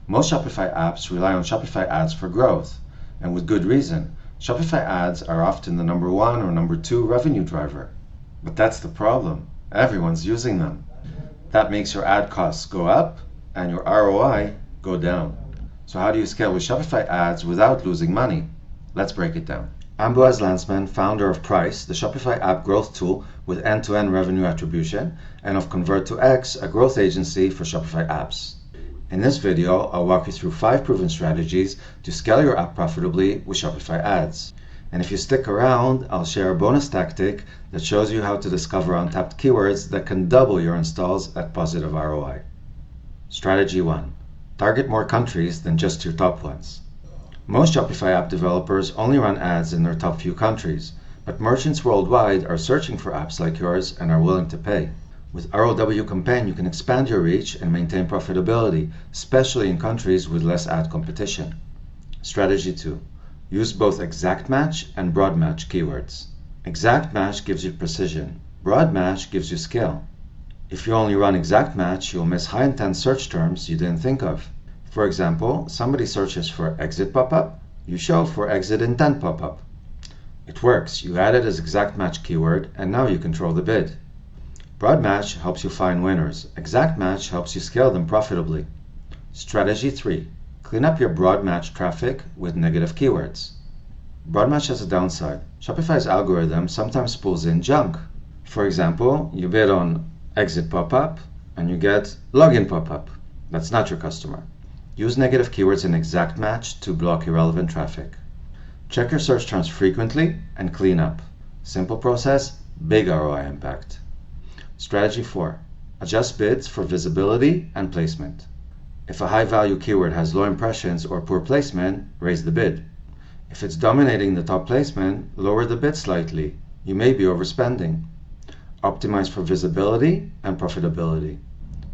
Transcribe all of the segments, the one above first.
Most Shopify apps rely on Shopify Ads for growth, and with good reason. Shopify Ads are often the number one or number two revenue driver. But that's the problem. Everyone's using them. That makes your ad costs go up and your ROI go down. So how do you scale with Shopify Ads without losing money? Let's break it down. I'm Boaz Lanzman, founder of Prys, the Shopify app growth tool with end-to-end revenue attribution, and of Convert2X, a growth agency for Shopify apps. In this video, I'll walk you through 5 proven strategies to scale your app profitably with Shopify ads. And if you stick around, I'll share a bonus tactic that shows you how to discover untapped keywords that can double your installs at positive ROI. Strategy 1. Target more countries than just your top ones. Most Shopify app developers only run ads in their top few countries, but merchants worldwide are searching for apps like yours and are willing to pay. With ROW Campaign, you can expand your reach and maintain profitability, especially in countries with less ad competition. Strategy 2. Use both exact match and broad match keywords. Exact match gives you precision. Broad match gives you scale. If you only run exact match, you'll miss high intent search terms you didn't think of. For example, somebody searches for exit pop-up, you show for exit intent pop-up. It works. You add it as exact match keyword, and now you control the bid. Broad match helps you find winners. Exact match helps you scale them profitably. Strategy 3. Clean up your broad match traffic with negative keywords. Broad match has a downside. Shopify's algorithm sometimes pulls in junk. For example, you bid on exit pop-up and you get login pop-up. That's not your customer. Use negative keywords in exact match to block irrelevant traffic. Check your search terms frequently and clean up. Simple process, big ROI impact. Strategy 4. Adjust bids for visibility and placement. If a high-value keyword has low impressions or poor placement, raise the bid. If it's dominating the top placement, lower the bid slightly. You may be overspending. Optimize for visibility and profitability.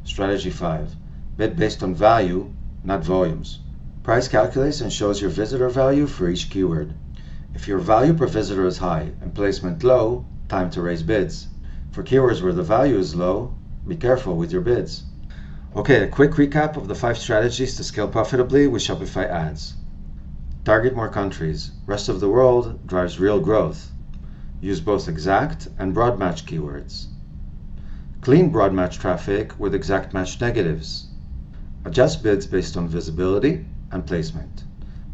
Strategy 5. Bid based on value, not volumes. Prys calculates and shows your visitor value for each keyword. If your value per visitor is high and placement low, time to raise bids. For keywords where the value is low, be careful with your bids. Okay, a quick recap of the 5 strategies to scale profitably with Shopify ads. Target more countries. Rest of the world drives real growth. Use both exact and broad match keywords. Clean broad match traffic with exact match negatives. Adjust bids based on visibility and placement.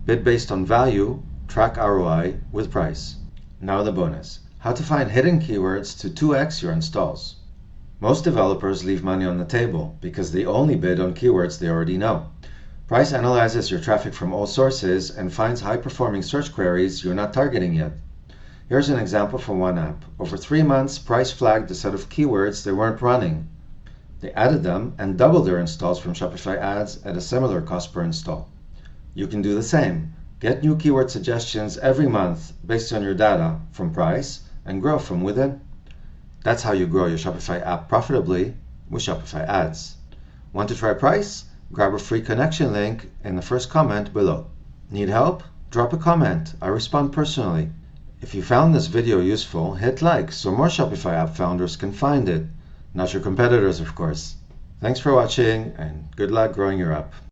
Bid based on value, track ROI with Prys. Now the bonus. How to find hidden keywords to 2x your installs. Most developers leave money on the table because they only bid on keywords they already know. Prys analyzes your traffic from all sources and finds high-performing search queries you're not targeting yet. Here's an example from one app. Over 3 months, Prys flagged a set of keywords they weren't running. They added them and doubled their installs from Shopify ads at a similar cost per install. You can do the same. Get new keyword suggestions every month based on your data from Prys and grow from within. That's how you grow your Shopify app profitably with Shopify ads. Want to try Prys? Grab a free connection link in the first comment below. Need help? Drop a comment. I respond personally. If you found this video useful, hit like so more Shopify app founders can find it. Not your competitors, of course. Thanks for watching and good luck growing your app.